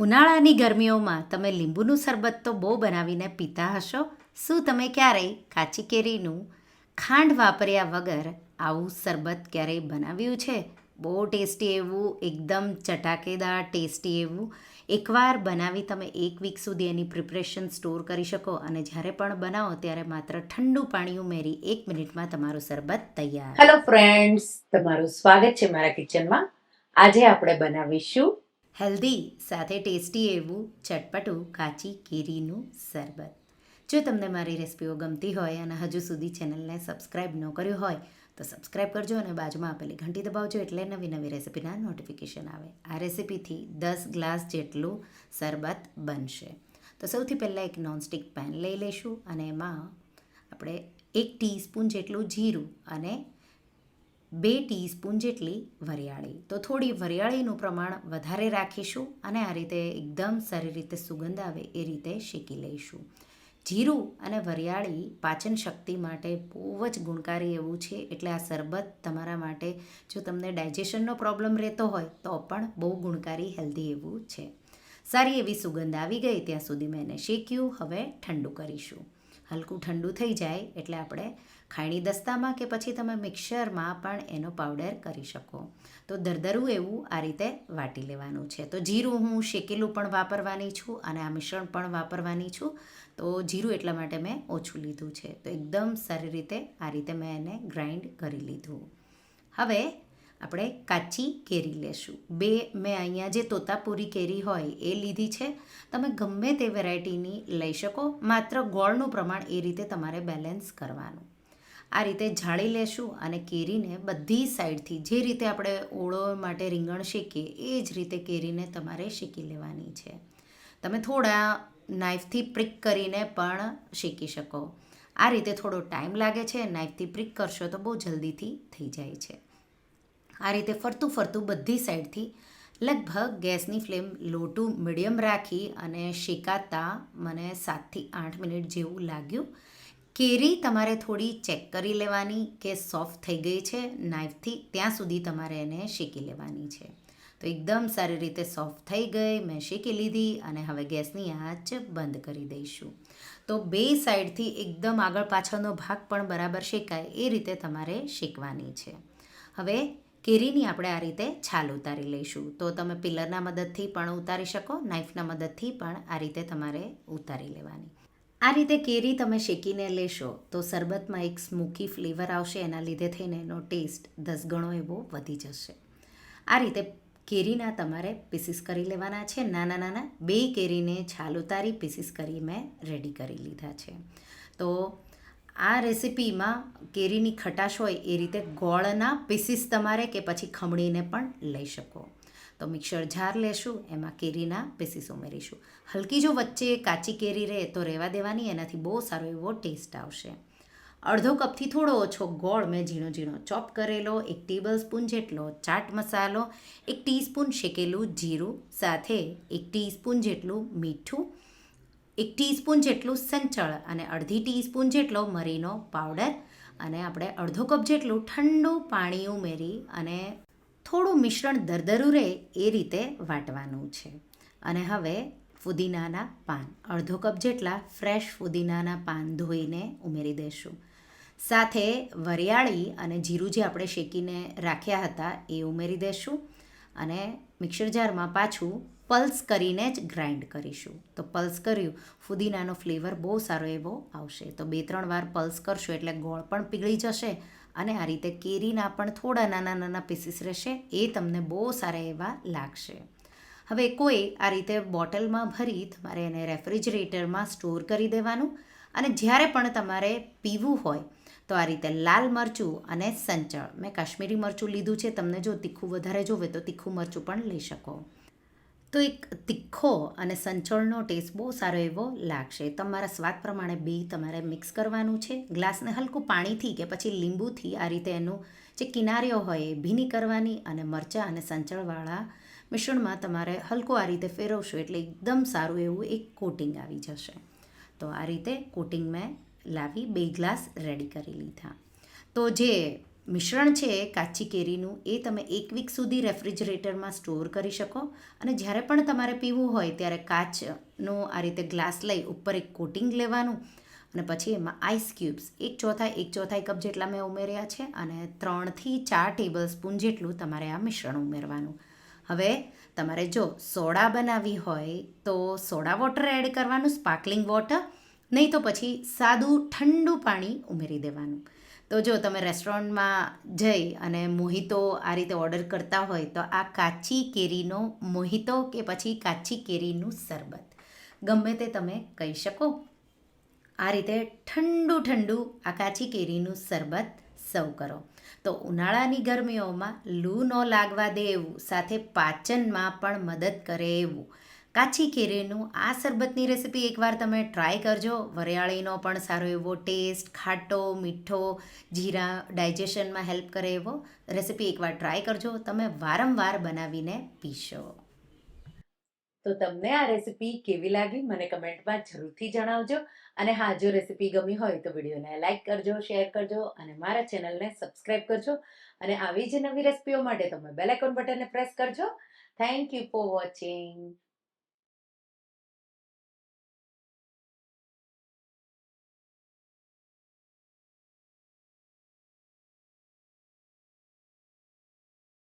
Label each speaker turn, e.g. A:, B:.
A: ઉનાળાની ગરમીઓમાં તમે લીંબુનું શરબત તો બહુ બનાવીને પીતા હશો. શું તમે ક્યારેય કાચી કેરીનું ખાંડ વાપર્યા વગર આવું શરબત ક્યારેય બનાવ્યું છે? બહુ ટેસ્ટી એવું, એકદમ ચટાકેદાર ટેસ્ટી એવું. એકવાર બનાવી તમે 1 વીક સુધી એની પ્રિપરેશન સ્ટોર કરી શકો અને જ્યારે પણ બનાવો ત્યારે માત્ર ઠંડુ પાણી ઉમેરી 1 મિનિટમાં તમારું શરબત તૈયાર.
B: હેલો ફ્રેન્ડ્સ, તમારું સ્વાગત છે મારા કિચનમાં. આજે આપણે બનાવીશું
A: હેલ્ધી સાથે ટેસ્ટી એવું ચટપટું કાચી કેરીનું શરબત. જો તમને મારી રેસિપીઓ ગમતી હોય અને હજુ સુધી ચેનલને સબસ્ક્રાઈબ ન કર્યું હોય તો સબસ્ક્રાઈબ કરજો અને બાજુમાં આપેલી ઘંટી દબાવજો એટલે નવી નવી રેસિપીના નોટિફિકેશન આવે. આ રેસિપીથી 10 ગ્લાસ જેટલું શરબત બનશે. તો સૌથી પહેલાં એક નોનસ્ટિક પેન લઈ લઈશું અને એમાં આપણે 1 ટીસ્પૂન જેટલું જીરું અને 2 ટીસ્પૂન જેટલી વરિયાળી. તો થોડી વરિયાળીનું પ્રમાણ વધારે રાખીશું અને આ રીતે એકદમ સારી રીતે સુગંધ આવે એ રીતે શેકી લઈશું. જીરું અને વરિયાળી પાચન શક્તિ માટે બહુ જ ગુણકારી એવું છે, એટલે આ શરબત તમારા માટે, જો તમને ડાયજેશનનો પ્રોબ્લેમ રહેતો હોય તો પણ બહુ ગુણકારી હેલ્ધી એવું છે. સારી એવી સુગંધ આવી ગઈ ત્યાં સુધી મેં એને શેક્યું. હવે ઠંડુ કરીશું. હલકું ઠંડુ થઈ જાય એટલે આપણે ખાયણી દસ્તામાં કે પછી તમે મિક્સરમાં પણ એનો પાવડર કરી શકો. તો દરદરું એવું આ રીતે વાટી લેવાનું છે. તો જીરું હું શેકેલું પણ વાપરવાની છું અને આ મિશ્રણ પણ વાપરવાની છું. તો જીરું એટલા માટે મેં ઓછું લીધું છે. તો એકદમ સારી રીતે આ રીતે મેં એને ગ્રાઇન્ડ કરી લીધું. હવે આપણે કાચી કેરી લેશું. મેં અહીંયા જે તોતાપુરી કેરી હોય એ લીધી છે. તમે ગમે તે વેરાયટીની લઈ શકો, માત્ર ગોળનું પ્રમાણ એ રીતે તમારે બેલેન્સ કરવાનું. આ રીતે જાળી લેશું અને કેરીને બધી સાઈડથી, જે રીતે આપણે ઓળો માટે રીંગણ શેકીએ એ જ રીતે કેરીને તમારે શેકી લેવાની છે. તમે થોડા નાઇફથી પ્રિક કરીને પણ શેકી શકો. આ રીતે થોડો ટાઈમ લાગે છે. નાઇફથી પ્રિક કરશો તો બહુ જલ્દીથી થઈ જાય છે. આ રીતે ફરતું ફરતું બધી સાઈડથી લગભગ ગેસની ફ્લેમ લો ટુ મીડિયમ રાખી અને શેકાતા મને 7થી 8 મિનિટ જેવું લાગ્યું. કેરી તમારે થોડી ચેક કરી લેવાની કે સોફ્ટ થઈ ગઈ છે નાઇફથી, ત્યાં સુધી તમારે એને શેકી લેવાની છે. તો એકદમ સારી રીતે સોફ્ટ થઈ ગઈ, મેં શેકી લીધી અને હવે ગેસની આંચ બંધ કરી દઈશું. તો બે સાઈડથી એકદમ આગળ પાછળનો ભાગ પણ બરાબર શેકાય એ રીતે તમારે શેકવાની છે. હવે કેરીની આપણે આ રીતે છાલ ઉતારી લઈશું. તો તમે પિલરના મદદથી પણ ઉતારી શકો, નાઇફના મદદથી પણ આ રીતે તમારે ઉતારી લેવાની. આ રીતે કેરી તમે શેકીને લેશો તો શરબતમાં એક સ્મોકી ફ્લેવર આવશે. એના લીધે થઈને એનો ટેસ્ટ 10 ગણો એવો વધી જશે. આ રીતે કેરીના તમારે પીસીસ કરી લેવાના છે. નાના નાના 2 કેરીને છાલ ઉતારી પીસીસ કરી મેં રેડી કરી લીધા છે. તો આ રેસિપીમાં કેરીની ખટાશ હોય એ રીતે ગોળના પીસીસ તમારે કે પછી ખમણીને પણ લઈ શકો. તો મિક્સર જાર લેશું, એમાં કેરીના પીસીસ ઉમેરીશું. હલકી જો વચ્ચે કાચી કેરી રહે તો રહેવા દેવાની, એનાથી બહુ સારો એવો ટેસ્ટ આવશે. અડધો કપથી થોડો ઓછો ગોળ મેં ઝીણો ઝીણો ચોપ કરેલો, 1 ટેબલ સ્પૂન જેટલો ચાટ મસાલો, 1 ટીસ્પૂન શેકેલું જીરું, સાથે 1 ટીસ્પૂન જેટલું મીઠું, 1 ટીસ્પૂન જેટલું સંચળ અને અડધી ટીસ્પૂન જેટલો મરીનો પાવડર અને આપણે અડધો કપ જેટલું ઠંડુ પાણી ઉમેરી અને થોડું મિશ્રણ દરદરું રહે એ રીતે વાટવાનું છે. અને હવે ફુદીનાના પાન, અડધો કપ જેટલા ફ્રેશ ફુદીનાના પાન ધોઈને ઉમેરી દઈશું. સાથે વરિયાળી અને જીરું જે આપણે શેકીને રાખ્યા હતા એ ઉમેરી દઈશું અને મિક્સર જારમાં પાછું પલ્સ કરીને જ ગ્રાઇન્ડ કરીશું. તો પલ્સ કર્યું, ફુદીનાનો ફ્લેવર બહુ સારો એવો આવશે. તો 2-3 વાર પલ્સ કરશો એટલે ગોળ પણ પીગળી જશે અને આ રીતે કેરીના પણ થોડા નાના નાના પીસીસ રહેશે, એ તમને બહુ સારા એવા લાગશે. હવે કોઈ આ રીતે બોટલમાં ભરી તમારે એને રેફ્રિજરેટરમાં સ્ટોર કરી દેવાનું અને જ્યારે પણ તમારે પીવું હોય તો આ રીતે લાલ મરચું અને સંચળ, મેં કાશ્મીરી મરચું લીધું છે, તમને જો તીખું વધારે જોવે તો તીખું મરચું પણ લઈ શકો. તો એક તીખો અને સંચળનો ટેસ્ટ બહુ સારો એવો લાગશે. તમારા સ્વાદ પ્રમાણે 2 તમારે મિક્સ કરવાનું છે. ગ્લાસને હલકું પાણીથી કે પછી લીંબુથી આ રીતે એનું જે કિનારીઓ હોય એ ભીની કરવાની અને મરચાં અને સંચળવાળા મિશ્રણમાં તમારે હલકો આ રીતે ફેરવશો એટલે એકદમ સારું એવું એક કોટિંગ આવી જશે. તો આ રીતે કોટિંગ મેં લાવી 2 ગ્લાસ રેડી કરી લીધા. તો જે મિશ્રણ છે કાચી કેરીનું એ તમે 1 વીક સુધી રેફ્રિજરેટરમાં સ્ટોર કરી શકો અને જ્યારે પણ તમારે પીવું હોય ત્યારે કાચનો આ રીતે ગ્લાસ લઈ ઉપર એક કોટિંગ લેવાનું અને પછી એમાં આઈસ ક્યુબ્સ 1/4 કપ જેટલા મેં ઉમેર્યા છે અને 3થી 4 ટેબલ સ્પૂન જેટલું તમારે આ મિશ્રણ ઉમેરવાનું. હવે તમારે જો સોડા બનાવવી હોય તો સોડા વોટર એડ કરવાનું, સ્પાર્કલિંગ વોટર, નહીં તો પછી સાદું ઠંડુ પાણી ઉમેરી દેવાનું. તો જો તમે રેસ્ટોરન્ટમાં જઈ અને મોહિતો આ રીતે ઓર્ડર કરતા હોય તો આ કાચી કેરીનો મોહિતો કે પછી કાચી કેરીનું શરબત ગમે તે તમે કહી શકો. આ રીતે ઠંડુ ઠંડુ આ કાચી કેરીનું શરબત સર્વ કરો. તો ઉનાળાની ગરમીઓમાં લૂ ન લાગવા દે એવું, સાથે પાચનમાં પણ મદદ કરે એવું કાચી કેરીનું આ શરબતની રેસીપી એકવાર તમે ટ્રાય કરજો. વરિયાળીનો પણ સારો એવો ટેસ્ટ, ખાટો મીઠો, જીરા ડાયજેશનમાં હેલ્પ કરે એવો રેસીપી એકવાર ટ્રાય કરજો. તમે વારંવાર બનાવીને પીશો.
B: તો તમને આ રેસીપી કેવી લાગી મને કમેન્ટમાં જરૂરથી જણાવજો. અને હા, જો રેસીપી ગમી હોય તો વિડીયોને લાઈક કરજો, શેર કરજો અને મારા ચેનલને સબસ્ક્રાઈબ કરજો. અને આવી જ નવી રેસીપીઓ માટે તમે બેલ આઇકોન બટનને પ્રેસ કરજો. Thank you for watching.